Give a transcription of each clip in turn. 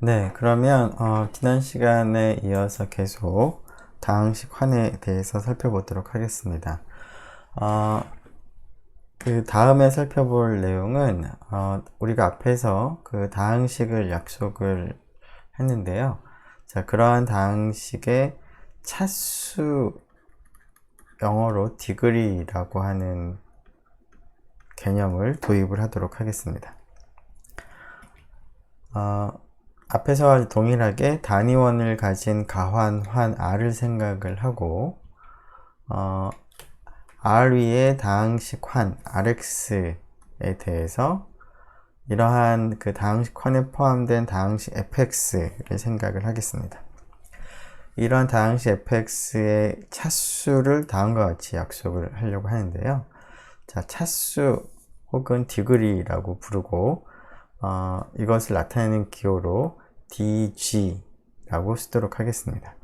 네, 그러면 지난 시간에 이어서 계속 다항식 환에 대해서 살펴보도록 하겠습니다. 어, 그 다음에 살펴볼 내용은 우리가 앞에서 그 다항식을 약속을 했는데요. 자, 그러한 다항식의 차수, 영어로 degree라고 하는 개념을 도입을 하도록 하겠습니다. 앞에서와 동일하게 단위원을 가진 가환, 환, R을 생각을 하고 R 위의 다항식 환, Rx에 대해서 이러한 그 다항식 환에 포함된 다항식 fx를 생각을 하겠습니다. 이러한 다항식 fx의 차수를 다음과 같이 약속을 하려고 하는데요. 자, 차수 혹은 degree라고 부르고 이것을 나타내는 기호로 dg라고 쓰도록 하겠습니다.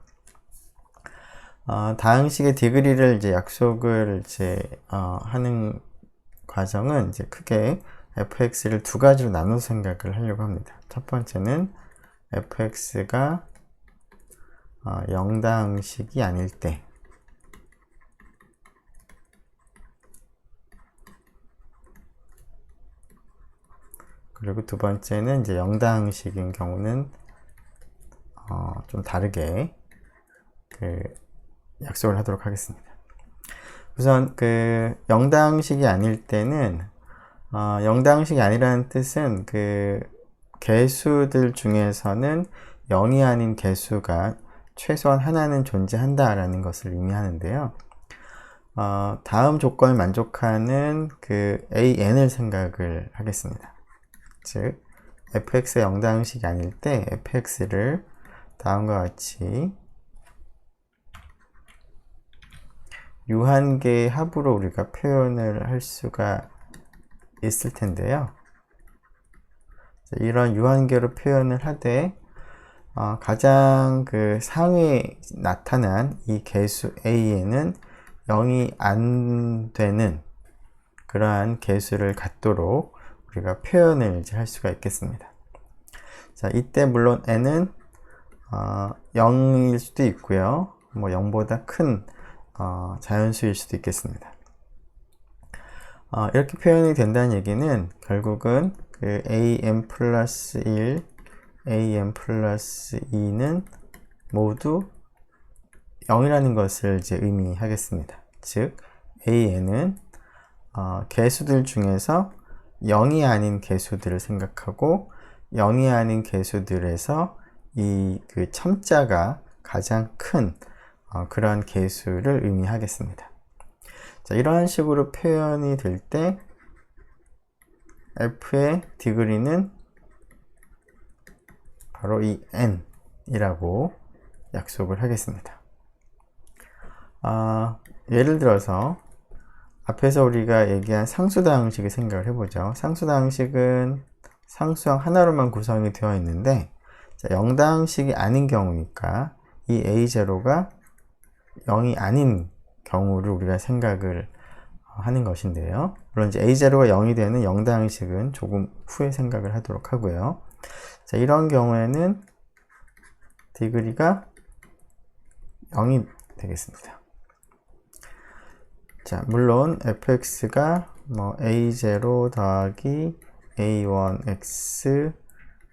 다항식의 degree를 이제 약속을 하는 과정은 이제 크게 fx를 두 가지로 나눠 생각을 하려고 합니다. 첫 번째는 fx가 0다항식이 아닐 때, 그리고 두 번째는 이제 0다항식인 경우는 좀 다르게 약속을 하도록 하겠습니다. 우선 0다항식이 아닐 때는 0다항식이 아니라는 뜻은 개수들 중에서는 0이 아닌 개수가 최소한 하나는 존재한다라는 것을 의미하는데요. 다음 조건을 만족하는 AN을 생각을 하겠습니다. 즉, fx의 0다항식이 아닐 때 fx를 다음과 같이 유한계의 합으로 우리가 표현을 할 수가 있을 텐데요. 이런 유한계로 표현을 하되 가장 상위에 나타난 이 개수 A에는 0이 안 되는 그러한 개수를 갖도록 우리가 표현을 할 수가 있겠습니다. 자, 이때 물론 n은 0일 수도 있고요. 0보다 큰 자연수일 수도 있겠습니다. 이렇게 표현이 된다는 얘기는 결국은 am 플러스 1, am 플러스 2는 모두 0이라는 것을 이제 의미하겠습니다. 즉, an은 개수들 중에서 0이 아닌 개수들을 생각하고 0이 아닌 개수들에서 이 첨자가 가장 큰 그러한 개수를 의미하겠습니다. 자, 이러한 식으로 표현이 될 때 f의 degree는 바로 이 n이라고 약속을 하겠습니다. 예를 들어서 앞에서 우리가 얘기한 상수다항식을 생각을 해보죠. 상수다항식은 상수항 하나로만 구성이 되어 있는데 0다항식이 아닌 경우니까 이 a0가 0이 아닌 경우를 우리가 생각을 하는 것인데요. 물론 이제 a0가 0이 되는 0다항식은 조금 후에 생각을 하도록 하고요. 자, 이런 경우에는 degree가 0이 되겠습니다. 자, 물론 fx가 a0 더하기 a1x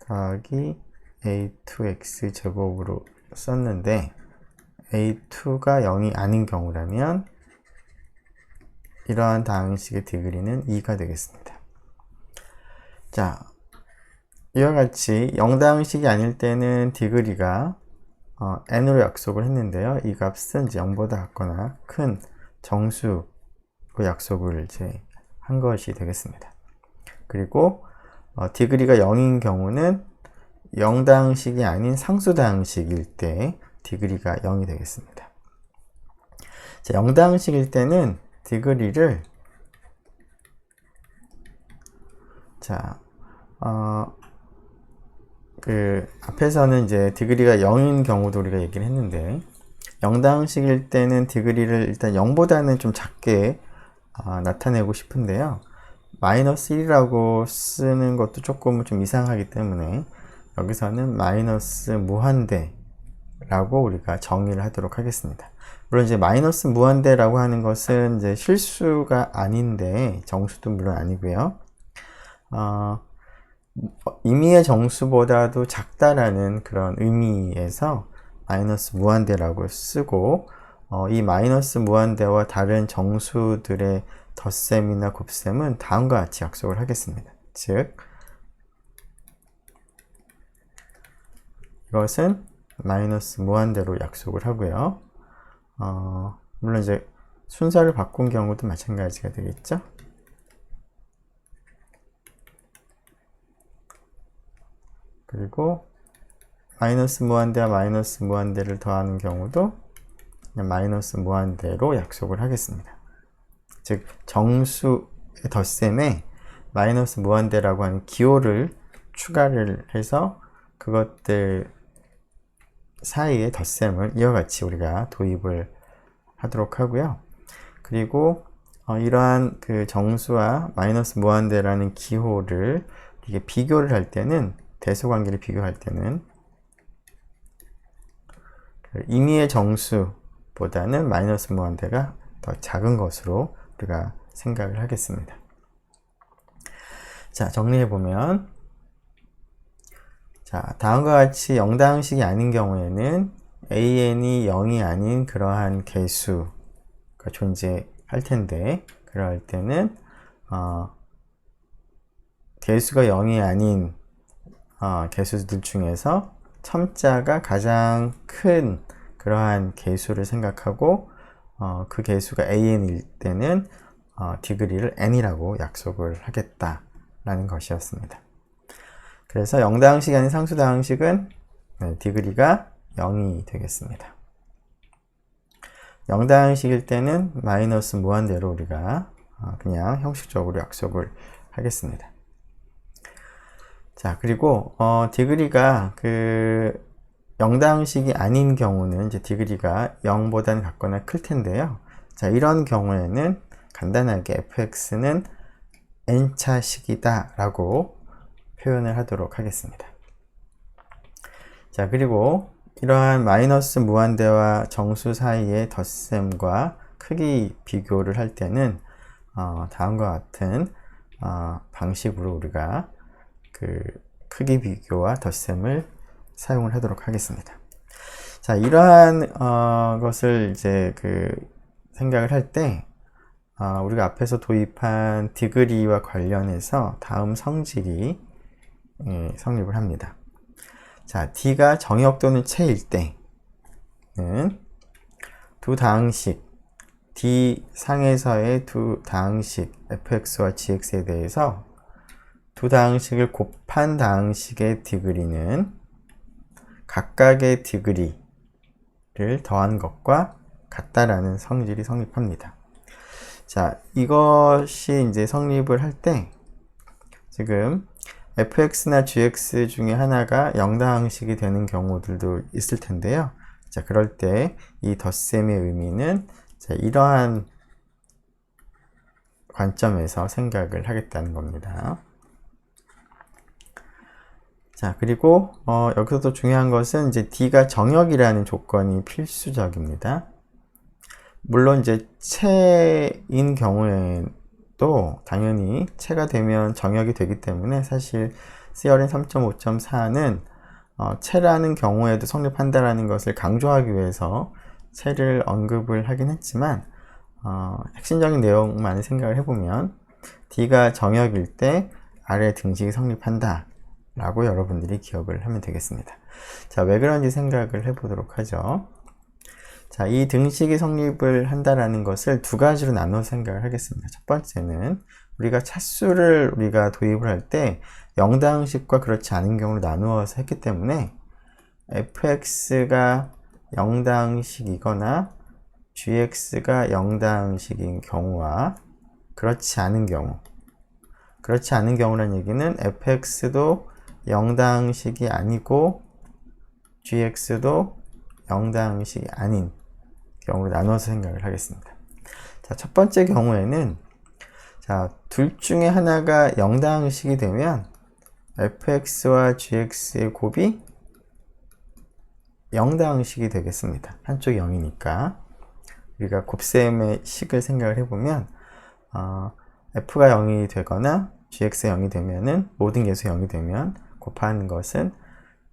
더하기 a2x 제곱으로 썼는데 a2가 0이 아닌 경우라면 이러한 다항식의 degree는 2가 되겠습니다. 자, 이와 같이 0다항식이 아닐 때는 degree가 n으로 약속을 했는데요. 이 값은 이제 0보다 같거나 큰 정수로 약속을 한 것이 되겠습니다. 그리고 degree가 0인 경우는 0다항식이 아닌 상수다항식일 때 degree가 0이 되겠습니다. 자, 0다항식일 때는 degree를 앞에서는 이제 degree가 0인 경우도 우리가 얘기를 했는데 0다항식일 때는 degree를 일단 0보다는 좀 작게 나타내고 싶은데요. 마이너스 1이라고 쓰는 것도 조금 좀 이상하기 때문에 여기서는 마이너스 무한대라고 우리가 정의를 하도록 하겠습니다. 물론 이제 마이너스 무한대라고 하는 것은 이제 실수가 아닌데 정수도 물론 아니고요. 임의의 정수보다도 작다라는 그런 의미에서 마이너스 무한대라고 쓰고, 이 마이너스 무한대와 다른 정수들의 덧셈이나 곱셈은 다음과 같이 약속을 하겠습니다. 즉, 이것은 마이너스 무한대로 약속을 하고요. 물론 이제 순서를 바꾼 경우도 마찬가지가 되겠죠. 그리고 마이너스 무한대와 마이너스 무한대를 더하는 경우도 그냥 마이너스 무한대로 약속을 하겠습니다. 즉 정수의 덧셈에 마이너스 무한대라고 하는 기호를 추가를 해서 그것들 사이의 덧셈을 이와 같이 우리가 도입을 하도록 하고요. 그리고 이러한 그 정수와 마이너스 무한대라는 기호를 이게 비교를 할 때는, 대소관계를 비교할 때는 그 임의의 정수보다는 마이너스 무한대가 더 작은 것으로 우리가 생각을 하겠습니다. 자, 정리해보면, 자, 다음과 같이 0다항식이 아닌 경우에는 an이 0이 아닌 그러한 개수가 존재할 텐데, 그럴 때는 개수가 0이 아닌 개수들 중에서 첨자가 가장 큰 그러한 개수를 생각하고, 그 개수가 an일 때는 디그리를 n이라고 약속을 하겠다라는 것이었습니다. 그래서 0다항식이 아닌 상수다항식은 디그리가 0이 되겠습니다. 0다항식일 때는 마이너스 무한대로 우리가 그냥 형식적으로 약속을 하겠습니다. 자, 그리고 디그리가 그 0다항식이 아닌 경우는 이제 디그리가 0보다는 같거나 클 텐데요. 자, 이런 경우에는 간단하게 fx는 n차 식이다 라고 표현을 하도록 하겠습니다. 자, 그리고 이러한 마이너스 무한대와 정수 사이의 덧셈과 크기 비교를 할 때는 다음과 같은 방식으로 우리가 그 크기 비교와 덧셈을 사용을 하도록 하겠습니다. 자, 이러한 것을 이제 그 생각을 할 때 우리가 앞에서 도입한 디그리와 관련해서 다음 성질이 성립을 합니다. 자, D가 정역 또는 체일 때는 두 다항식, D 상에서의 두 다항식 fx와 gx에 대해서 두 다항식을 곱한 다항식의 디그리는 각각의 디그리를 더한 것과 같다라는 성질이 성립합니다. 자, 이것이 이제 성립을 할 때 지금 fx나 gx 중에 하나가 0다항식이 되는 경우들도 있을 텐데요. 자, 그럴 때 이 덧셈의 의미는 자, 이러한 관점에서 생각을 하겠다는 겁니다. 자, 그리고 여기서도 중요한 것은 이제 D가 정역이라는 조건이 필수적입니다. 물론 이제 체인 경우에도 당연히 체가 되면 정역이 되기 때문에 사실 CRN 3.5.4는 체라는 경우에도 성립한다라는 것을 강조하기 위해서 체를 언급을 하긴 했지만 핵심적인 내용만 생각을 해보면 D가 정역일 때 아래 등식이 성립한다 라고 여러분들이 기억을 하면 되겠습니다. 자, 왜 그런지 생각을 해보도록 하죠. 자, 이 등식이 성립을 한다라는 것을 두 가지로 나눠 생각을 하겠습니다. 첫 번째는 우리가 차수를 우리가 도입을 할 때 0다항식과 그렇지 않은 경우를 나누어서 했기 때문에 fx가 0다항식이거나 gx가 0다항식인 경우와 그렇지 않은 경우라는 얘기는 fx도 0다항식이 아니고 gx도 0다항식이 아닌 경우로 나눠서 생각을 하겠습니다. 자, 첫 번째 경우에는 자, 둘 중에 하나가 0다항식이 되면 fx와 gx의 곱이 0다항식이 되겠습니다. 한쪽이 0이니까. 우리가 곱셈의 식을 생각을 해보면 f가 0이 되거나 gx가 0이 되면은 모든 개수 0이 되면 곱하는 것은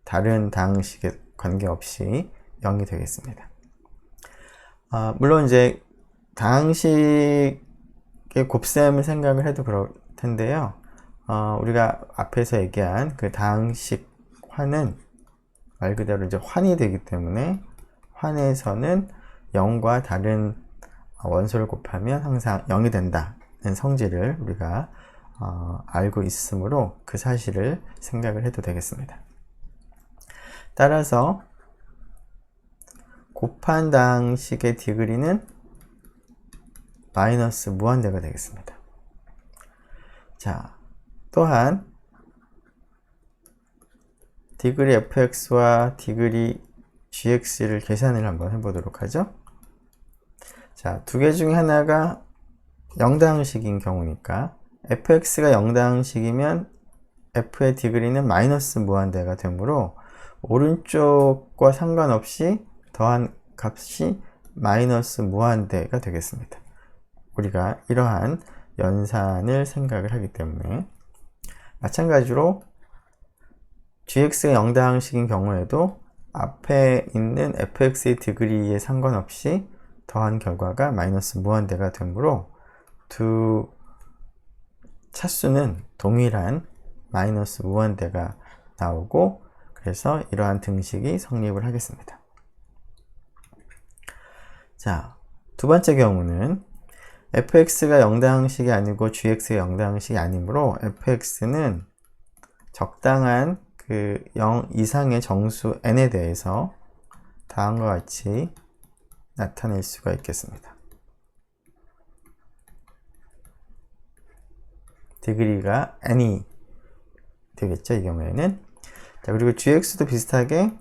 다른 다항식에 관계없이 0이 되겠습니다. 물론 이제 다항식의 곱셈을 생각을 해도 그럴 텐데요. 우리가 앞에서 얘기한 그 다항식 환은 말 그대로 이제 환이 되기 때문에 환에서는 0과 다른 원소를 곱하면 항상 0이 된다는 성질을 우리가 알고 있으므로 그 사실을 생각을 해도 되겠습니다. 따라서 곱한 다항식의 디그리는 마이너스 무한대가 되겠습니다. 자, 또한 디그리 fx와 디그리 gx를 계산을 한번 해보도록 하죠. 자, 두 개 중에 하나가 0다항식인 경우니까 fx가 0다항식이면 f의 디그리는 마이너스 무한대가 되므로 오른쪽과 상관없이 더한 값이 마이너스 무한대가 되겠습니다. 우리가 이러한 연산을 생각을 하기 때문에 마찬가지로 gx가 0다항식인 경우에도 앞에 있는 fx의 디그리에 상관없이 더한 결과가 마이너스 무한대가 되므로 두 차수는 동일한 마이너스 무한대가 나오고 그래서 이러한 등식이 성립을 하겠습니다. 자, 두 번째 경우는 fx가 0다항식이 아니고 gx가 0다항식이 아니므로 fx는 적당한 그 0 이상의 정수 n에 대해서 다음과 같이 나타낼 수가 있겠습니다. 디그리가 n이 되겠죠, 이 경우에는. 자, 그리고 gx도 비슷하게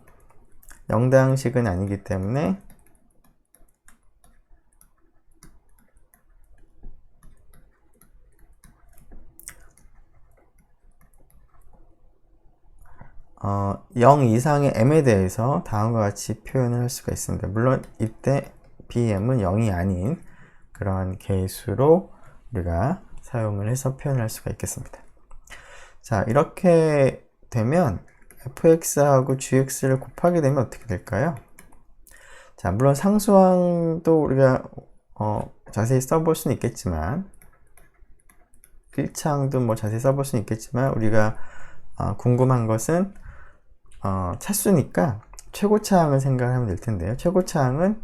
0다항식은 아니기 때문에 어, 0 이상의 m에 대해서 다음과 같이 표현을 할 수가 있습니다. 물론 이때 bm은 0이 아닌 그런 개수로 우리가 사용을 해서 표현할 수가 있겠습니다. 자, 이렇게 되면 fx하고 gx를 곱하게 되면 어떻게 될까요? 자, 물론 상수항도 우리가 자세히 써볼 수는 있겠지만 1차항도 뭐 자세히 써볼 수는 있겠지만 우리가 궁금한 것은 차수니까 최고차항을 생각하면 될 텐데요. 최고차항은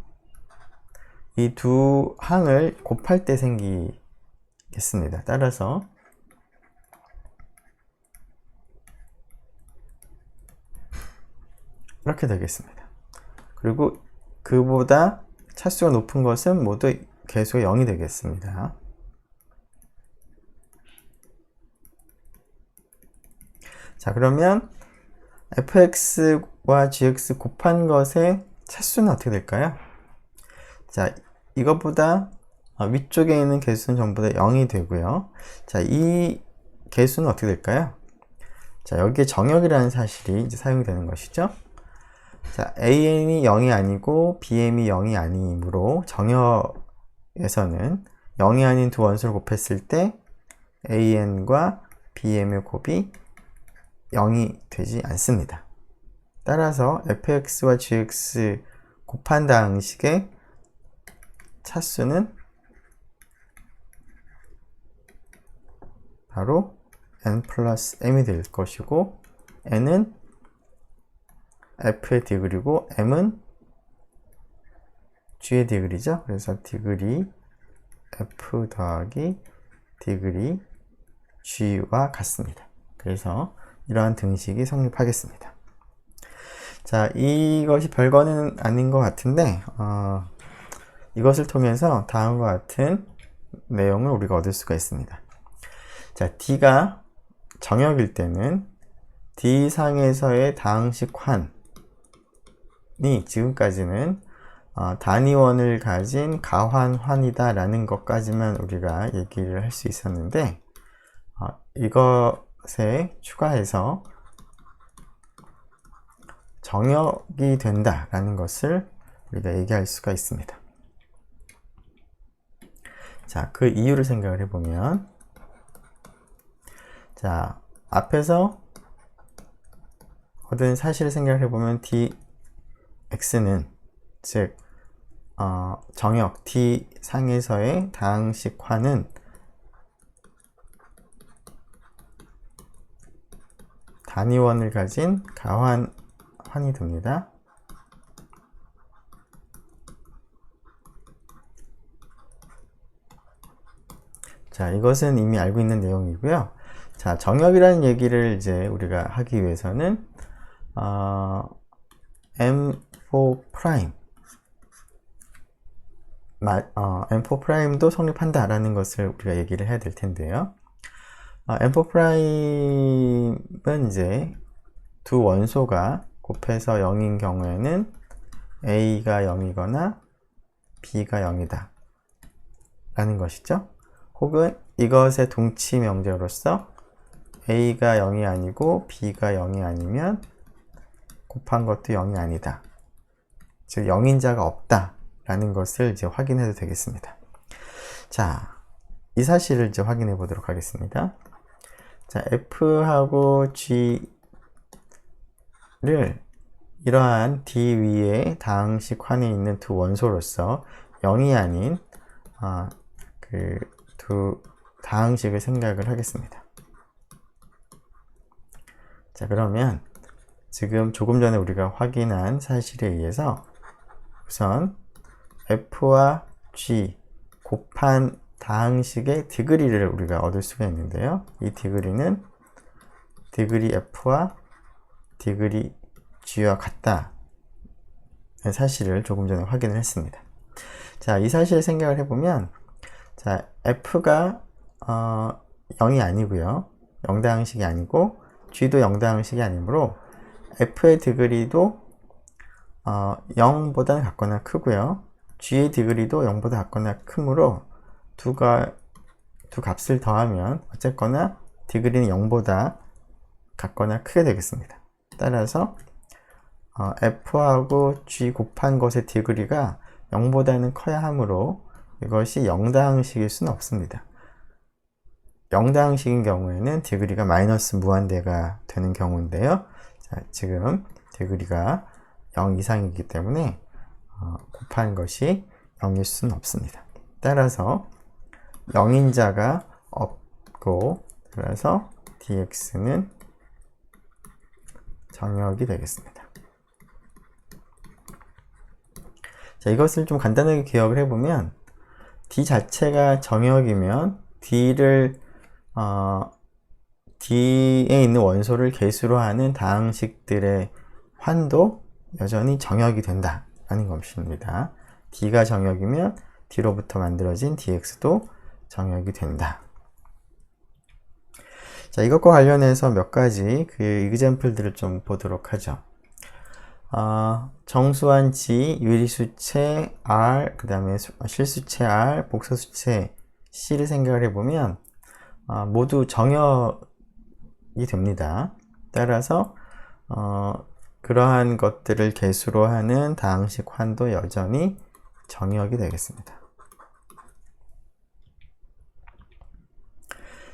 이 두 항을 곱할 때 생기겠습니다. 따라서 이렇게 되겠습니다. 그리고 그보다 차수가 높은 것은 모두 개수가 0이 되겠습니다. 자, 그러면 fx와 gx 곱한 것의 차수는 어떻게 될까요? 자, 이것보다 위쪽에 있는 개수는 전부 다 0이 되고요. 자, 이 개수는 어떻게 될까요? 자, 여기에 정역이라는 사실이 이제 사용이 되는 것이죠. 자, an이 0이 아니고 bm이 0이 아니므로 정역에서는 0이 아닌 두 원소를 곱했을 때 an과 bm의 곱이 0이 되지 않습니다. 따라서 fx와 gx 곱한 다항식의 차수는 바로 n 플러스 m이 될 것이고 n은 f의 디그리고 m은 g의 디그리죠. 그래서 디그리 f 더하기 디그리 g와 같습니다. 그래서 이러한 등식이 성립하겠습니다. 자, 이것이 별거는 아닌 것 같은데 이것을 통해서 다음과 같은 내용을 우리가 얻을 수가 있습니다. 자, D가 정역일 때는 D상에서의 다항식 환이 지금까지는 단위원을 가진 가환환이다 라는 것까지만 우리가 얘기를 할 수 있었는데 이거 것에 추가해서 정역이 된다라는 것을 우리가 얘기할 수가 있습니다. 자, 그 이유를 생각을 해보면, 자, 앞에서 얻은 사실을 생각을 해보면 dx는 즉 정역 d 상에서의 다항식화는 단위원을 가진 가환환이 됩니다. 자, 이것은 이미 알고 있는 내용이고요. 자, 정역이라는 얘기를 이제 우리가 하기 위해서는 M4 프라임 M4 프라임도 성립한다라는 것을 우리가 얘기를 해야 될 텐데요. M4 프라임은 이제 두 원소가 곱해서 0인 경우에는 A가 0이거나 B가 0이다 라는 것이죠. 혹은 이것의 동치 명제로서 A가 0이 아니고 B가 0이 아니면 곱한 것도 0이 아니다. 즉 0인자가 없다 라는 것을 이제 확인해도 되겠습니다. 자, 이 사실을 이제 확인해 보도록 하겠습니다. 자, F하고 G를 이러한 D 위에 다항식환에 있는 두 원소로서 0이 아닌 그 두 다항식을 생각을 하겠습니다. 자, 그러면 지금 조금 전에 우리가 확인한 사실에 의해서 우선 F와 G 곱한 다항식의 디그리를 우리가 얻을 수가 있는데요. 이 디그리는 디그리 F와 디그리 G와 같다 사실을 조금 전에 확인을 했습니다. 자, 이 사실을 생각을 해보면, 자, F가 0이 아니고요. 0다항식이 아니고 G도 0다항식이 아니므로 F의 디그리도 0보다는 같거나 크고요. G의 디그리도 0보다 같거나 크므로 두 값을 더하면 어쨌거나 디그리는 0보다 같거나 크게 되겠습니다. 따라서 F하고 G 곱한 것의 디그리가 0보다는 커야 하므로 이것이 0다항식일 수는 없습니다. 0다항식인 경우에는 디그리가 마이너스 무한대가 되는 경우인데요. 자, 지금 디그리가 0 이상이기 때문에 곱한 것이 0일 수는 없습니다. 따라서 0인자가 없고, 그래서 dx는 정역이 되겠습니다. 자, 이것을 좀 간단하게 기억을 해보면 d 자체가 정역이면 d에 있는 원소를 개수로 하는 다항식들의 환도 여전히 정역이 된다라는 것입니다. d가 정역이면 d로부터 만들어진 dx도 정역이 된다. 자, 이것과 관련해서 몇 가지 그 example들을 좀 보도록 하죠. 정수한 G, 유리수체 R, 그 다음에 실수체 R, 복사수체 C를 생각을 해보면 모두 정역이 됩니다. 따라서 그러한 것들을 개수로 하는 다항식 환도 여전히 정역이 되겠습니다.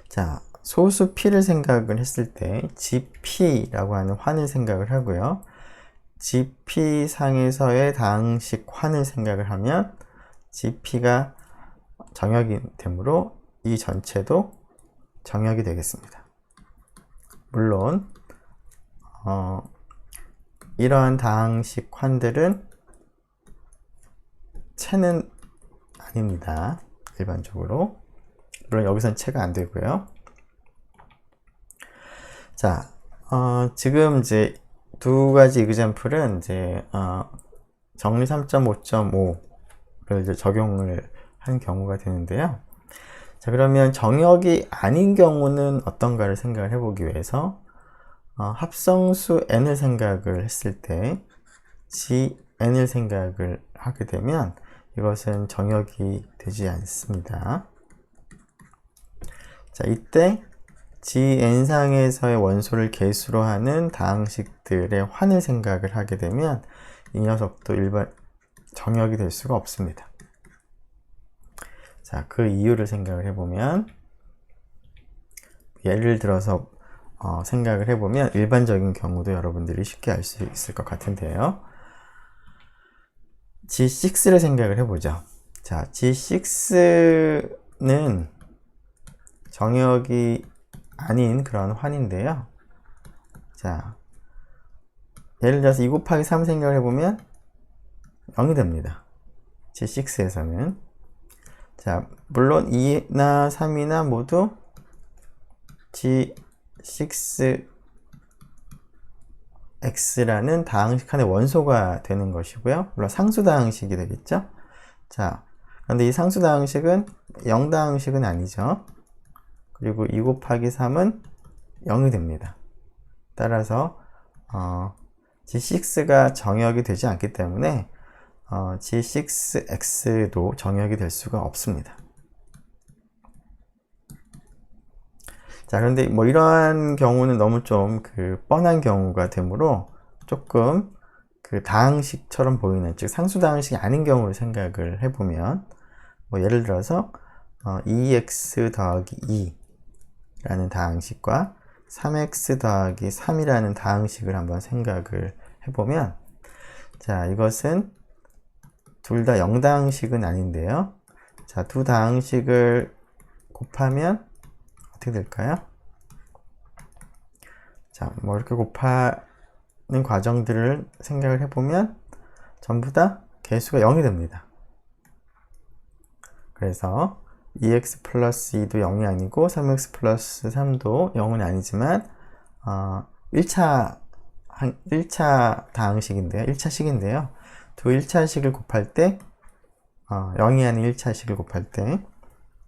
자, 소수 P를 생각을 했을 때 GP라고 하는 환을 생각을 하고요. GP 상에서의 다항식 환을 생각을 하면 GP가 정역이 되므로 이 전체도 정역이 되겠습니다. 물론 이러한 다항식 환들은 체는 아닙니다. 일반적으로. 물론 여기선 체가 안 되고요. 자, 지금 이제 두 가지 example은 이제 정리 3.5.5를 이제 적용을 한 경우가 되는데요. 자, 그러면 정역이 아닌 경우는 어떤가를 생각을 해보기 위해서 합성수 n을 생각을 했을 때 Gn을 생각을 하게 되면 이것은 정역이 되지 않습니다. 자, 이때 Gn상에서의 원소를 개수로 하는 다항식들의 환을 생각을 하게 되면 이 녀석도 일반 정역이 될 수가 없습니다. 자, 그 이유를 생각을 해보면, 예를 들어서 생각을 해보면 일반적인 경우도 여러분들이 쉽게 알 수 있을 것 같은데요. G6를 생각을 해보죠. 자, G6는 정역이 아닌 그런 환인데요. 자, 예를 들어서 2 곱하기 3 생각을 해보면 0이 됩니다. G6에서는. 자, 물론 2나 3이나 모두 G6X라는 다항식 안의 원소가 되는 것이고요. 물론 상수다항식이 되겠죠. 자, 그런데 이 상수다항식은 0다항식은 아니죠. 그리고 2 곱하기 3은 0이 됩니다. 따라서 G6가 정역이 되지 않기 때문에 G6X도 정역이 될 수가 없습니다. 자, 그런데 뭐 이러한 경우는 너무 좀 뻔한 경우가 되므로 조금 다항식처럼 보이는, 즉 상수다항식이 아닌 경우를 생각을 해보면, 뭐 예를 들어서 2x 더하기 2라는 다항식과 3x 더하기 3이라는 다항식을 한번 생각을 해보면, 자, 이것은 둘 다 0다항식은 아닌데요. 자, 두 다항식을 곱하면 어떻게 될까요? 자, 뭐 이렇게 곱하는 과정들을 생각을 해보면 전부 다 개수가 0이 됩니다. 그래서 2x 플러스 2도 0이 아니고 3x 플러스 3도 0은 아니지만 1차 다항식인데요. 1차식인데요. 두 1차식을 곱할 때 0이 아닌 1차식을 곱할 때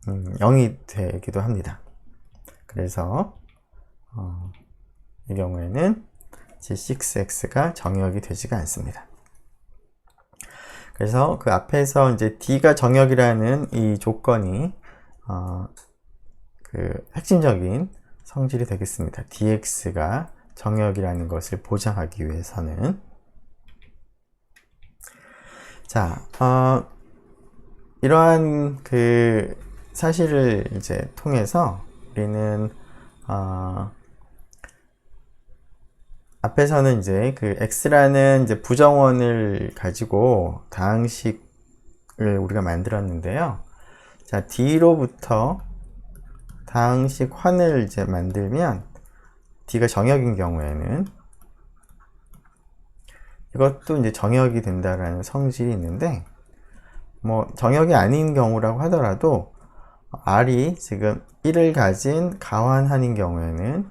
0이 되기도 합니다. 그래서 이 경우에는 G6X가 정역이 되지가 않습니다. 그래서 그 앞에서 이제 D가 정역이라는 이 조건이 핵심적인 성질이 되겠습니다. DX가 정역이라는 것을 보장하기 위해서는. 자, 이러한 사실을 이제 통해서 우리는 앞에서는 이제 X라는 이제 부정원을 가지고 다항식을 우리가 만들었는데요. 자, D로부터 다항식 환을 이제 만들면 D가 정역인 경우에는 이것도 이제 정역이 된다라는 성질이 있는데, 뭐 정역이 아닌 경우라고 하더라도 R이 지금 1을 가진 가환환인 경우에는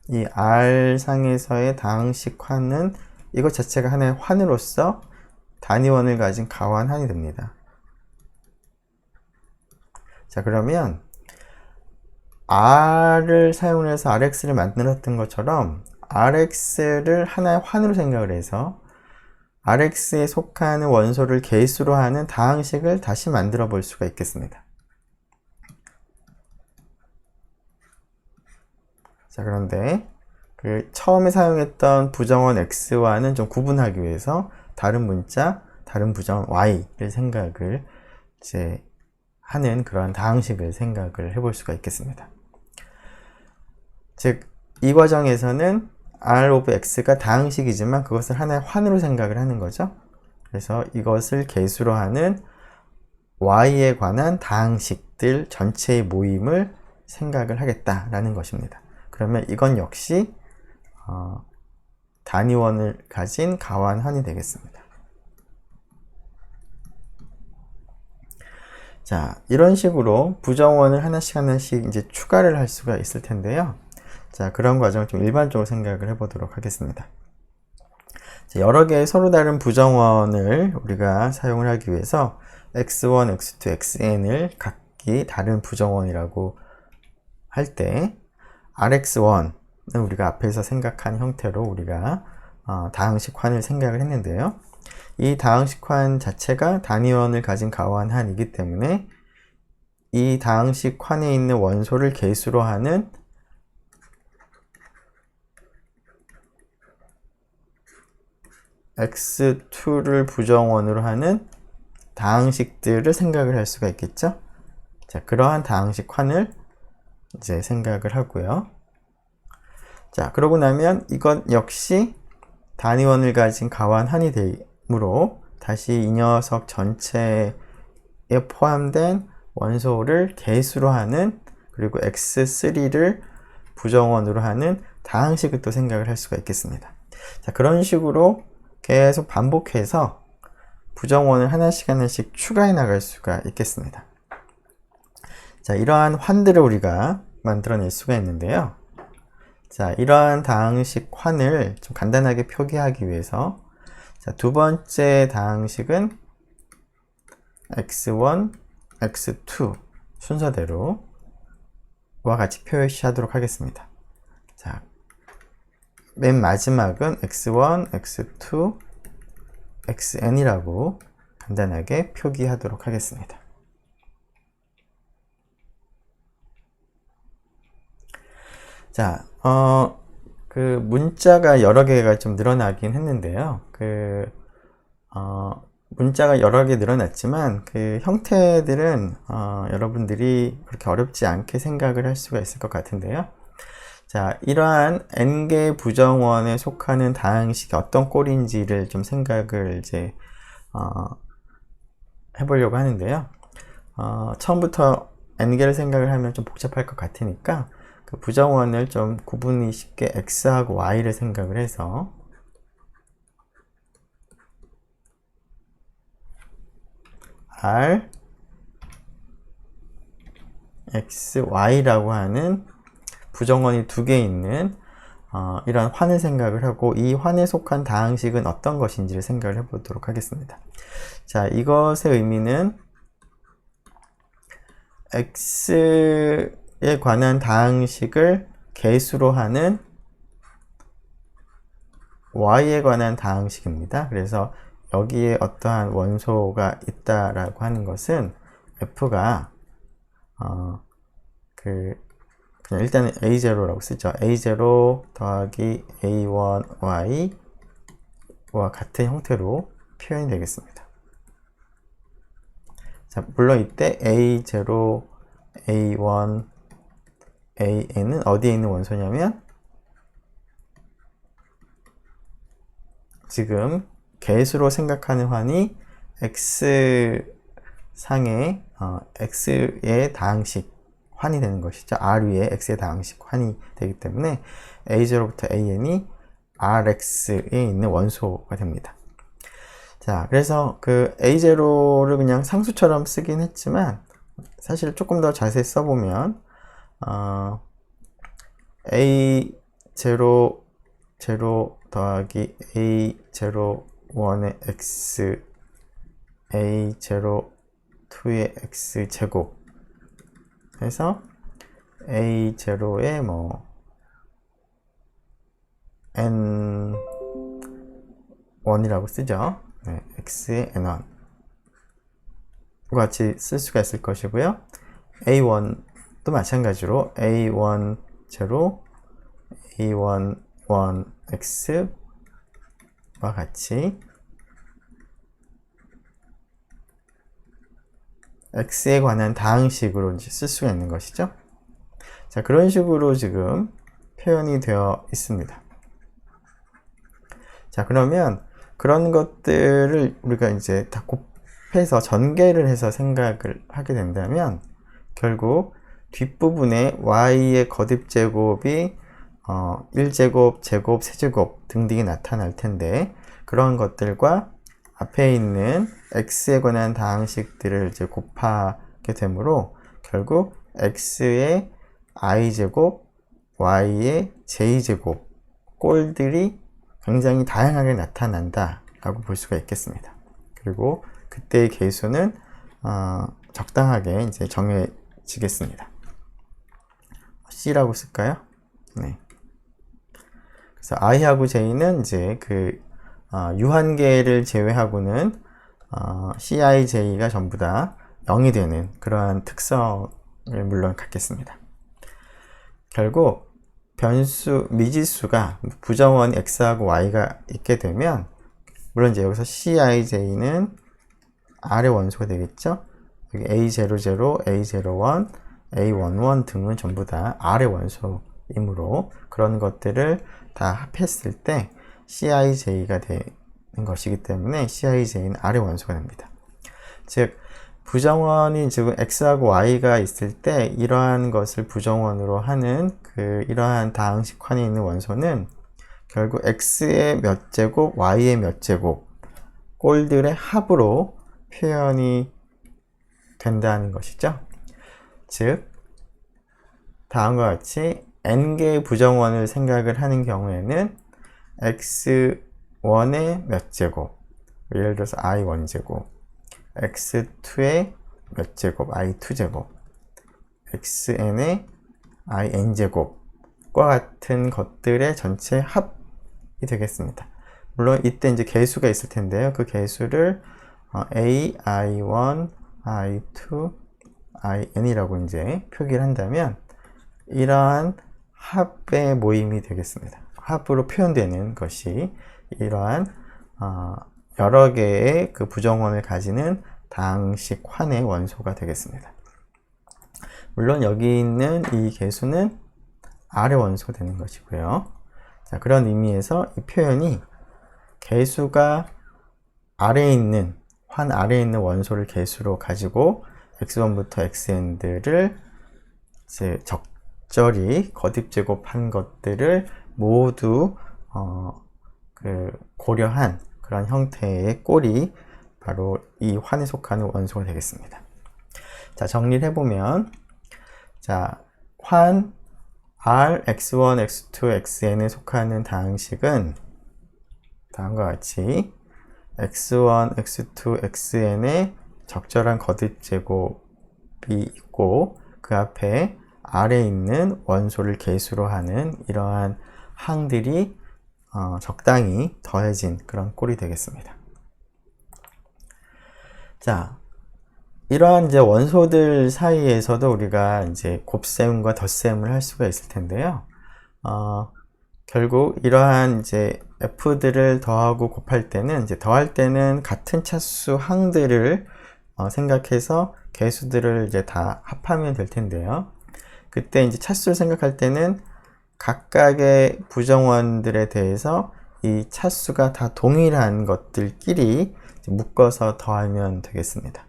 이 R 상에서의 다항식 환은 이것 자체가 하나의 환으로서 단위원을 가진 가환환이 됩니다. 자, 그러면 R을 사용해서 RX를 만들었던 것처럼 RX를 하나의 환으로 생각을 해서 RX에 속하는 원소를 개수로 하는 다항식을 다시 만들어 볼 수가 있겠습니다. 자, 그런데 처음에 사용했던 부정원 X와는 좀 구분하기 위해서 다른 문자, 다른 부정원 Y를 생각을 이제 하는 그런 다항식을 생각을 해볼 수가 있겠습니다. 즉, 이 과정에서는 R of X가 다항식이지만 그것을 하나의 환으로 생각을 하는 거죠. 그래서 이것을 개수로 하는 Y에 관한 다항식들 전체의 모임을 생각을 하겠다라는 것입니다. 그러면 이건 역시 단위원을 가진 가환환이 되겠습니다. 자, 이런 식으로 부정원을 하나씩 이제 추가를 할 수가 있을 텐데요. 자, 그런 과정을 좀 일반적으로 생각을 해보도록 하겠습니다. 자, 여러 개의 서로 다른 부정원을 우리가 사용을 하기 위해서 x1, x2, xn을 각기 다른 부정원이라고 할 때 rx1은 우리가 앞에서 생각한 형태로 우리가 다항식환을 생각을 했는데요. 이 다항식환 자체가 단위원을 가진 가환환이기 때문에 이 다항식 칸에 있는 원소를 개수로 하는 x2를 부정원으로 하는 다항식들을 생각을 할 수가 있겠죠. 자, 그러한 다항식 칸을 이제 생각을 하고요. 자, 그러고 나면 이건 역시 단위원을 가진 가완한이 되므로 다시 이 녀석 전체에 포함된 원소를 개수로 하는, 그리고 x3를 부정원으로 하는 다항식을 또 생각을 할 수가 있겠습니다. 자, 그런 식으로 계속 반복해서 부정원을 하나씩 하나씩 추가해 나갈 수가 있겠습니다. 자, 이러한 환들을 우리가 만들어낼 수가 있는데요. 자, 이러한 다항식 환을 좀 간단하게 표기하기 위해서, 자, 두 번째 다항식은 x1, x2 순서대로 와 같이 표시하도록 하겠습니다. 자, 맨 마지막은 x1, x2, xn이라고 간단하게 표기하도록 하겠습니다. 자, 그 문자가 여러 개가 좀 늘어나긴 했는데요. 문자가 여러 개 늘어났지만 그 형태들은 여러분들이 그렇게 어렵지 않게 생각을 할 수가 있을 것 같은데요. 자, 이러한 n개 부정원에 속하는 다항식이 어떤 꼴인지를 좀 생각을 이제 해보려고 하는데요. 처음부터 n개를 생각을 하면 좀 복잡할 것 같으니까 그 부정원을 좀 구분이 쉽게 x하고 y를 생각을 해서 r, x, y라고 하는 부정원이 두 개 있는 이런 환을 생각을 하고, 이 환에 속한 다항식은 어떤 것인지를 생각을 해보도록 하겠습니다. 자, 이것의 의미는 x에 관한 다항식을 개수로 하는 y에 관한 다항식입니다. 그래서 여기에 어떠한 원소가 있다라고 하는 것은 f가 그냥 일단은 a0라고 쓰죠. a0 더하기 a1y 와 같은 형태로 표현이 되겠습니다. 자, 물론 이때 a0, a1, an은 어디에 있는 원소냐면 지금 개수로 생각하는 환이 x상의 x의 다항식 환이 되는 것이죠. r 위에 x의 다항식 환이 되기 때문에 a0부터 an이 rx에 있는 원소가 됩니다. 자, 그래서 그 a0를 그냥 상수처럼 쓰긴 했지만 사실 조금 더 자세히 써보면 a0 0 더하기 a0 1의 x, a0 2의 x 제곱 해서 a0의 뭐 n1이라고 쓰죠. 네, x의 n1 같이 쓸 수가 있을 것이고요. a1도 마찬가지로 a1 0, a1 1 x와 같이 x에 관한 다항식으로 이제 쓸 수가 있는 것이죠. 자, 그런 식으로 지금 표현이 되어 있습니다. 자, 그러면 그런 것들을 우리가 이제 다 곱해서 전개를 해서 생각을 하게 된다면 결국 뒷부분에 y의 거듭제곱이 1제곱, 제곱, 세제곱 등등이 나타날 텐데, 그런 것들과 앞에 있는 x에 관한 다항식들을 이제 곱하게 되므로 결국 x의 i제곱, y의 j제곱 꼴들이 굉장히 다양하게 나타난다 라고 볼 수가 있겠습니다. 그리고 그때의 개수는 적당하게 이제 정해지겠습니다. C라고 쓸까요? 네. 그래서 i하고 j는 이제 그 유한계를 제외하고는 CI, J가 전부 다 0이 되는 그러한 특성을 물론 갖겠습니다. 결국 변수, 미지수가 부정원이 x하고 y가 있게 되면 물론 이제 여기서cij는 r의 원소가 되겠죠. 여기 a00, a01, a11 등은 전부 다 r의 원소이므로 그런 것들을 다 합했을 때cij가 되는 것이기 때문에cij는 r의 원소가 됩니다. 즉 부정원이 지금 x하고 y가 있을 때 이러한 것을 부정원으로 하는 이러한 다항식환에 있는 원소는 결국 x의 몇 제곱, y의 몇 제곱 꼴들의 합으로 표현이 된다는 것이죠. 즉 다음과 같이 n개의 부정원을 생각을 하는 경우에는 x1의 몇 제곱, 예를 들어서 i1제곱, x2의 몇 제곱, i2제곱, xn의 in제곱과 같은 것들의 전체 합이 되겠습니다. 물론 이때 이제 개수가 있을 텐데요. 그 개수를 a, i1, i2, in이라고 이제 표기를 한다면 이러한 합의 모임이 되겠습니다. 합으로 표현되는 것이 이러한 여러 개의 그 부정원을 가지는 다항식 환의 원소가 되겠습니다. 물론 여기 있는 이 개수는 R의 원소가 되는 것이고요. 자, 그런 의미에서 이 표현이 개수가 아래에 있는 환 아래에 있는 원소를 개수로 가지고 x1부터 xn들을 이제 적절히 거듭 제곱한 것들을 모두 고려한 그런 형태의 꼴이 바로 이 환에 속하는 원소가 되겠습니다. 자, 정리를 해보면, 자, 환 R, x1, x2, xn에 속하는 다항식은 다음과 같이 x1, x2, xn의 적절한 거듭 제곱이 있고 그 앞에 R에 있는 원소를 개수로 하는 이러한 항들이 적당히 더해진 그런 꼴이 되겠습니다. 자, 이러한 이제 원소들 사이에서도 우리가 이제 곱셈과 덧셈을 할 수가 있을 텐데요. 결국 이러한 이제 f들을 더하고 곱할 때는 이제 더할 때는 같은 차수 항들을 생각해서 개수들을 이제 다 합하면 될 텐데요. 그때 이제 차수를 생각할 때는 각각의 부정원들에 대해서 이 차수가 다 동일한 것들끼리 묶어서 더하면 되겠습니다.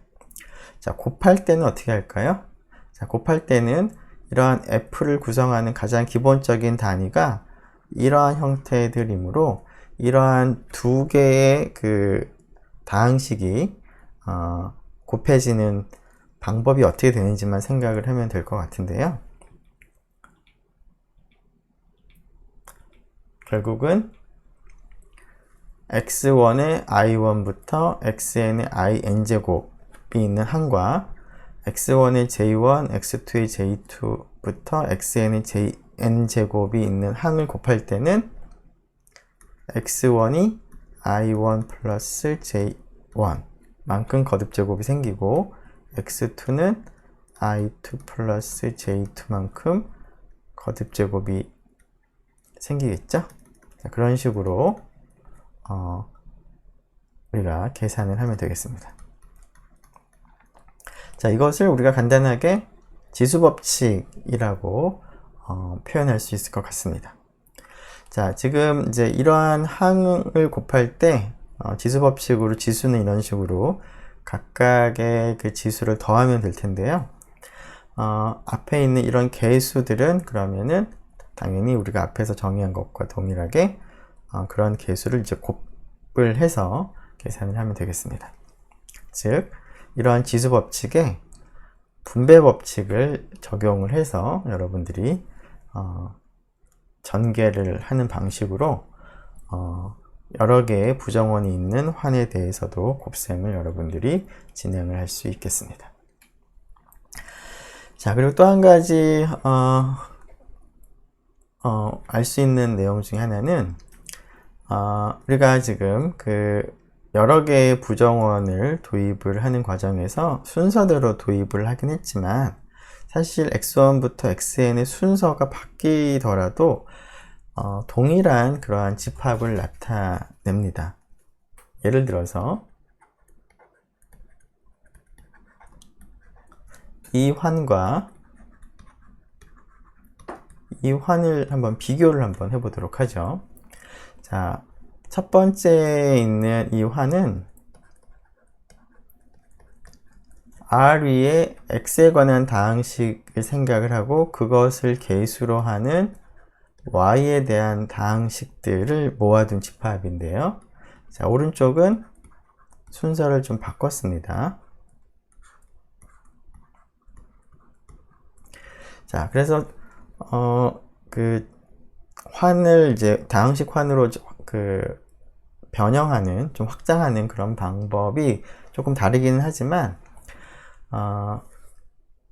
자, 곱할 때는 어떻게 할까요? 자, 곱할 때는 이러한 f를 구성하는 가장 기본적인 단위가 이러한 형태들이므로 이러한 두 개의 그 다항식이 곱해지는 방법이 어떻게 되는지만 생각을 하면 될 것 같은데요. 결국은 x1의 i1부터 xn의 in제곱이 있는 항과 x1의 j1, x2의 j2부터 xn의 n제곱이 있는 항을 곱할 때는 x1이 i1 플러스 j1 만큼 거듭제곱이 생기고 x2는 i2 플러스 j2만큼 거듭제곱이 생기겠죠? 자, 그런 식으로 우리가 계산을 하면 되겠습니다. 자, 이것을 우리가 간단하게 지수법칙이라고 표현할 수 있을 것 같습니다. 자, 지금 이제 이러한 항을 곱할 때 지수법칙으로 지수는 이런 식으로 각각의 그 지수를 더하면 될 텐데요. 앞에 있는 이런 개수들은 그러면은 당연히 우리가 앞에서 정의한 것과 동일하게 그런 개수를 이제 곱을 해서 계산을 하면 되겠습니다. 즉, 이러한 지수법칙에 분배법칙을 적용을 해서 여러분들이 전개를 하는 방식으로 여러 개의 부정원이 있는 환에 대해서도 곱셈을 여러분들이 진행을 할 수 있겠습니다. 자, 그리고 또 한 가지 알 수 있는 내용 중에 하나는 우리가 지금 여러 개의 부정원을 도입을 하는 과정에서 순서대로 도입을 하긴 했지만 사실 x1부터 xn의 순서가 바뀌더라도 동일한 그러한 집합을 나타냅니다. 예를 들어서 이 환과 이 환을 한번 비교를 한번 해보도록 하죠. 자, 첫 번째에 있는 이 환은 R 위에 x에 관한 다항식을 생각을 하고 그것을 계수로 하는 y에 대한 다항식들을 모아둔 집합인데요. 자, 오른쪽은 순서를 좀 바꿨습니다. 자, 그래서 그 환을 이제 다항식 환으로 변형하는, 좀 확장하는 그런 방법이 조금 다르기는 하지만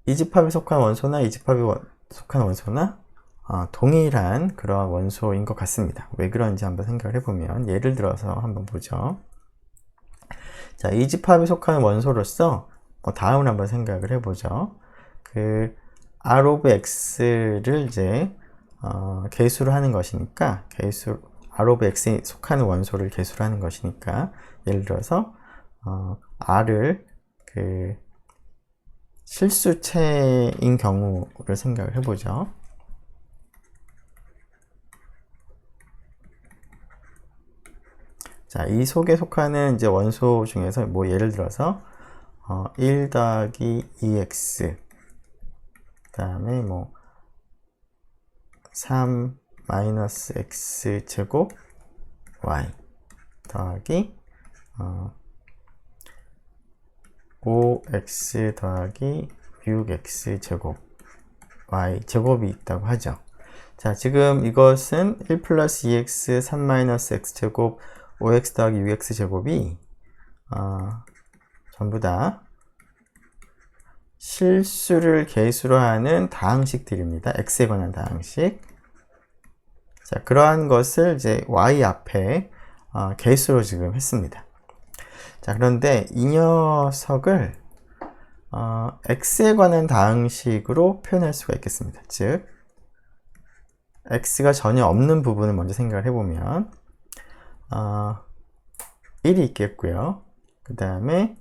이 집합에 속한 원소나 이 집합에 속한 원소나 동일한 그런 원소인 것 같습니다. 왜 그런지 한번 생각을 해보면, 예를 들어서 한번 보죠. 자, 이 집합에 속한 원소로서 다음을 한번 생각을 해보죠. 그 R of X를 이제 계수로 하는 것이니까, R of X에 속하는 원소를 계수로 하는 것이니까, 예를 들어서 R을 그 실수체인 경우를 생각을 해보죠. 자, 이 속에 속하는 이제 원소 중에서 뭐 예를 들어서 1 더하기 2x, 그 다음에 뭐 3 마이너스 x 제곱 y 더하기 5x 더하기 6x 제곱 y 제곱이 있다고 하죠. 자, 지금 이것은 1 플러스 2x 3 마이너스 x 제곱 5x 더하기 6x 제곱이 전부 다 실수를 계수로 하는 다항식들입니다. x에 관한 다항식. 자, 그러한 것을 이제 y 앞에 계수로 지금 했습니다. 자, 그런데 이 녀석을 x에 관한 다항식으로 표현할 수가 있겠습니다. 즉, x가 전혀 없는 부분을 먼저 생각을 해보면 1이 있겠고요. 그 다음에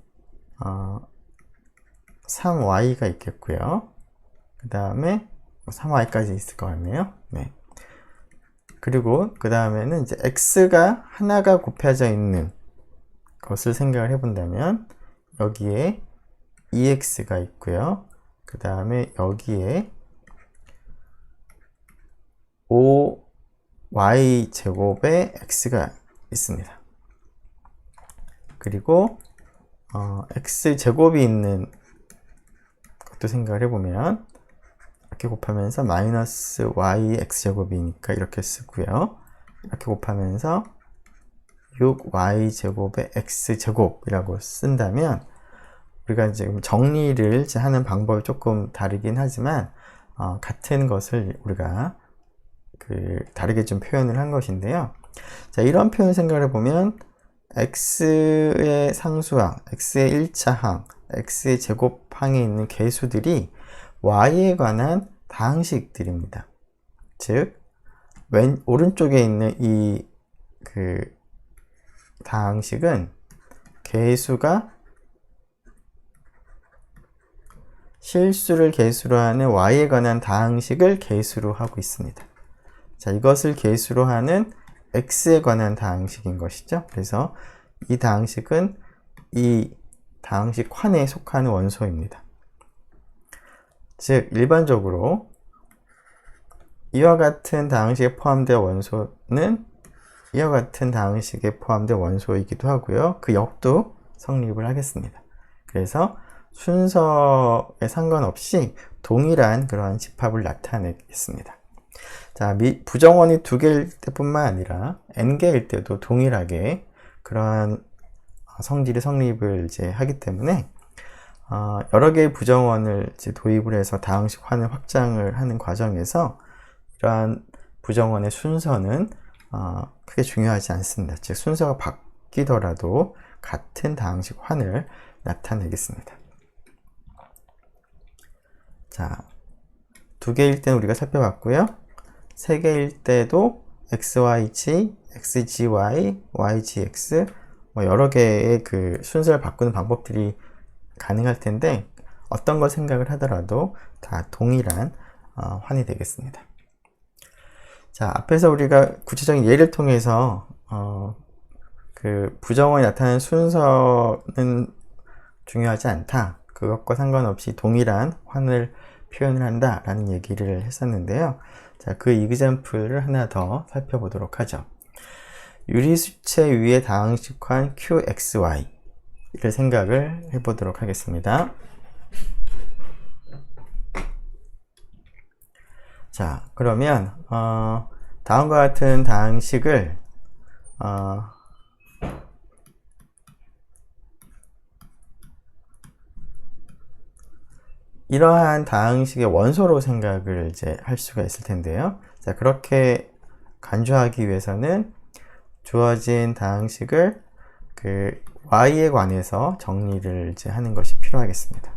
3y가 있겠고요. 그 다음에 3y까지 있을 것 같네요. 네. 그리고 그 다음에는 이제 x가 하나가 곱해져 있는 것을 생각을 해본다면 여기에 2x가 있고요. 그 다음에 여기에 5y 제곱에 x가 있습니다. 그리고 x 제곱이 있는 것도 생각을 해보면 이렇게 곱하면서 마이너스 y x 제곱이니까 이렇게 쓰고요. 이렇게 곱하면서 6y 제곱의 x 제곱이라고 쓴다면, 우리가 지금 정리를 하는 방법이 조금 다르긴 하지만 같은 것을 우리가 다르게 좀 표현을 한 것인데요. 자, 이런 표현을 생각을 해보면 x의 상수항, x의 1차항, x의 제곱항에 있는 계수들이 y에 관한 다항식들입니다. 즉, 오른쪽에 있는 이 다항식은 계수가 실수를 계수로 하는 y에 관한 다항식을 계수로 하고 있습니다. 자, 이것을 계수로 하는 x에 관한 다항식인 것이죠. 그래서 이 다항식은 이 다항식 환에 속하는 원소입니다. 즉, 일반적으로 이와 같은 다항식에 포함된 원소는 이와 같은 다항식에 포함된 원소이기도 하고요. 그 역도 성립을 하겠습니다. 그래서 순서에 상관없이 동일한 그러한 집합을 나타내겠습니다. 자, 부정원이 2개일 때뿐만 아니라 n개일 때도 동일하게 그러한 성질의 성립을 이제 하기 때문에 여러 개의 부정원을 이제 도입을 해서 다항식 환을 확장을 하는 과정에서 이러한 부정원의 순서는 크게 중요하지 않습니다. 즉, 순서가 바뀌더라도 같은 다항식 환을 나타내겠습니다. 자, 두 개일 때는 우리가 살펴봤고요. 세 개일 때도 xyg, xgy, ygx 여러 개의 그 순서를 바꾸는 방법들이 가능할 텐데 어떤 걸 생각을 하더라도 다 동일한 환이 되겠습니다. 자, 앞에서 우리가 구체적인 예를 통해서 그 부정원이 나타나는 순서는 중요하지 않다. 그것과 상관없이 동일한 환을 표현을 한다 라는 얘기를 했었는데요. 자, 그 이그젬플을 하나 더 살펴보도록 하죠. 유리수체 위의 다항식환 QXY를 생각을 해보도록 하겠습니다. 자, 그러면 다음과 같은 다항식을 이러한 다항식의 원소로 생각을 이제 할 수가 있을 텐데요. 자, 그렇게 간주하기 위해서는 주어진 다항식을 그 y에 관해서 정리를 이제 하는 것이 필요하겠습니다.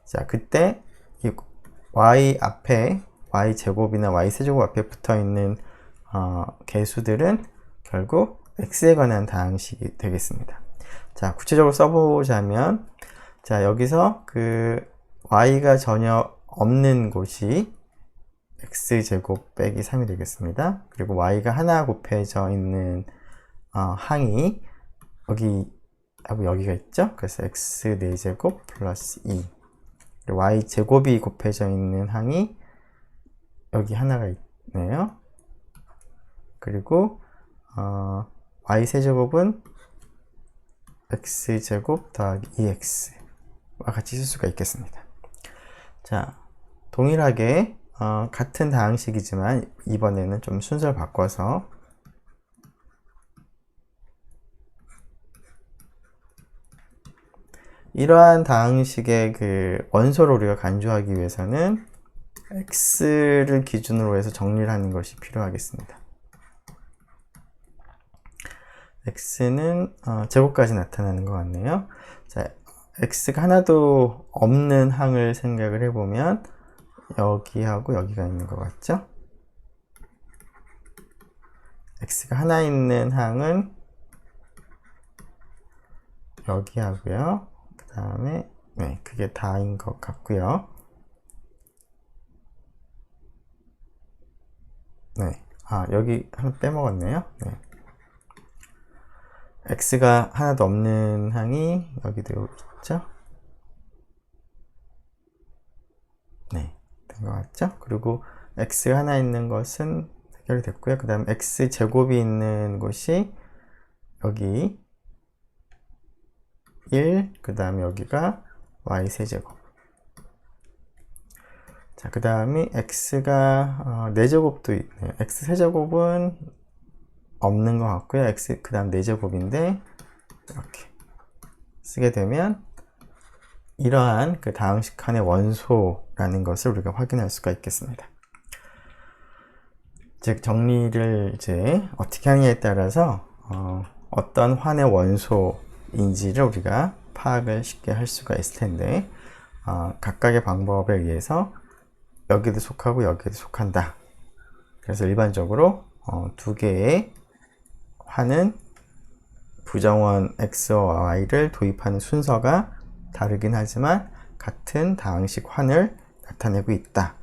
자, 그때 이 y 앞에 y 제곱이나 y 세제곱 앞에 붙어 있는 개수들은 결국 x에 관한 다항식이 되겠습니다. 자, 구체적으로 써보자면, 자, 여기서 그 y가 전혀 없는 곳이 x제곱 빼기 3이 되겠습니다. 그리고 y가 하나 곱해져 있는 항이 여기가 있죠. 그래서 x 4제곱 플러스 2, 그리고 y 제곱이 곱해져 있는 항이 여기 하나가 있네요. 그리고 y 세제곱은 x제곱 더하기 2x와 같이 쓸 수가 있겠습니다. 자, 동일하게 같은 다항식이지만 이번에는 좀 순서를 바꿔서 이러한 다항식의 그 원소를 우리가 간주하기 위해서는 x를 기준으로 해서 정리를 하는 것이 필요하겠습니다. x는 제곱까지 나타나는 것 같네요. 자, x가 하나도 없는 항을 생각을 해보면 여기하고 여기가 있는 것 같죠? x가 하나 있는 항은 여기하고요. 그 다음에 네, 그게 다인 것 같고요. 네, 여기 하나 빼먹었네요. 네. x가 하나도 없는 항이 여기도 있죠? 네, 된 것 같죠? 그리고 x가 하나 있는 것은 해결이 됐고요. 그 다음 x 제곱이 있는 곳이 여기 1, 그 다음에 여기가 y 세제곱. 자, 그 다음에 x가 4제곱도 있네요. x 세제곱은 없는 것 같고요. x 그 다음 4제곱인데 이렇게 쓰게 되면 이러한 그 다항식 칸의 원소라는 것을 우리가 확인할 수가 있겠습니다. 즉, 정리를 이제 어떻게 하느냐에 따라서 어떤 환의 원소인지를 우리가 파악을 쉽게 할 수가 있을 텐데 각각의 방법에 의해서 여기도 속하고 여기도 속한다. 그래서 일반적으로 두 개의 환은 부정원 x와 y를 도입하는 순서가 다르긴 하지만 같은 다항식 환을 나타내고 있다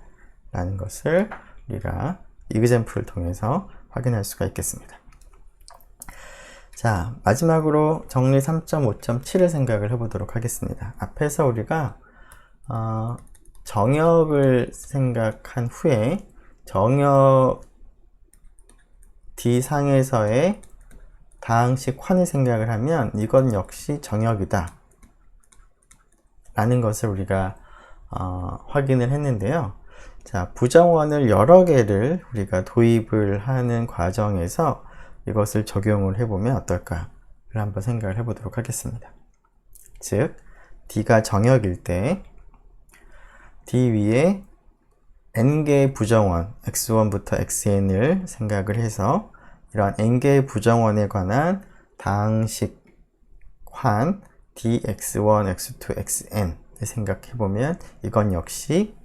라는 것을 우리가 이그젬플을 통해서 확인할 수가 있겠습니다. 자, 마지막으로 정리 3.5.7을 생각을 해보도록 하겠습니다. 앞에서 우리가 정역을 생각한 후에 정역 D상에서의 다항식 환을 생각을 하면 이건 역시 정역이다 라는 것을 우리가 확인을 했는데요. 자, 부정원을 여러 개를 우리가 도입을 하는 과정에서 이것을 적용을 해보면 어떨까를 한번 생각을 해보도록 하겠습니다. 즉, D가 정역일 때 D 위에 n개의 부정원 x1부터 xn을 생각을 해서 이런 n개의 부정원에 관한 다항식환 dx1, x2, xn을 생각해보면 이건 역시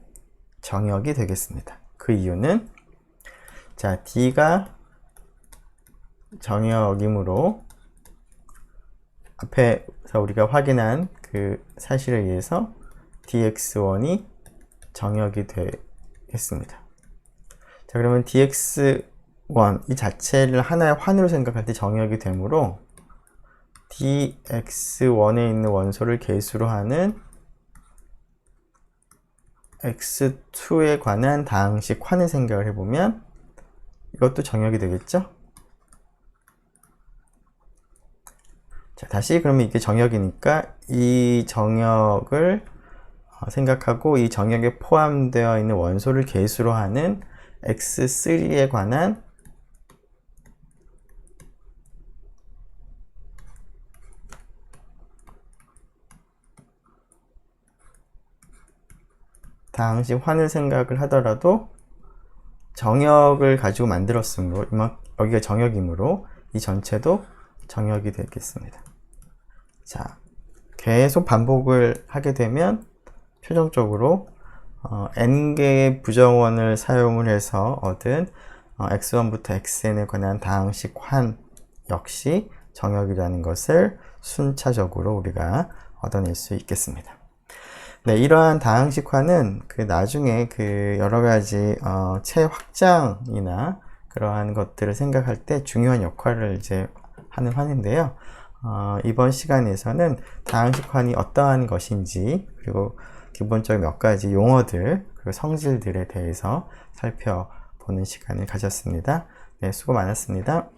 정역이 되겠습니다. 그 이유는 자 d가 정역이므로 앞에서 우리가 확인한 그 사실에 의해서 dx1이 정역이 되겠습니다. 자, 그러면 dx1 이 자체를 하나의 환으로 생각할 때 정역이 되므로 dx1에 있는 원소를 계수로 하는 x2에 관한 다항식 환을 생각을 해보면 이것도 정역이 되겠죠? 자, 다시 그러면 이게 정역이니까 이 정역을 생각하고 이 정역에 포함되어 있는 원소를 계수로 하는 x3에 관한 다항식 환을 생각을 하더라도 정역을 가지고 만들었으므로 여기가 정역이므로 이 전체도 정역이 되겠습니다. 자, 계속 반복을 하게 되면 최종적으로 n개의 부정원을 사용을 해서 얻은 x1부터 xn에 관한 다항식 환 역시 정역이라는 것을 순차적으로 우리가 얻어낼 수 있겠습니다. 네, 이러한 다항식환은 나중에 여러가지 체 확장이나 그러한 것들을 생각할 때 중요한 역할을 이제 하는 환인데요. 이번 시간에서는 다항식환이 어떠한 것인지 그리고 기본적인 몇 가지 용어들 그리고 성질들에 대해서 살펴보는 시간을 가졌습니다. 네, 수고 많았습니다.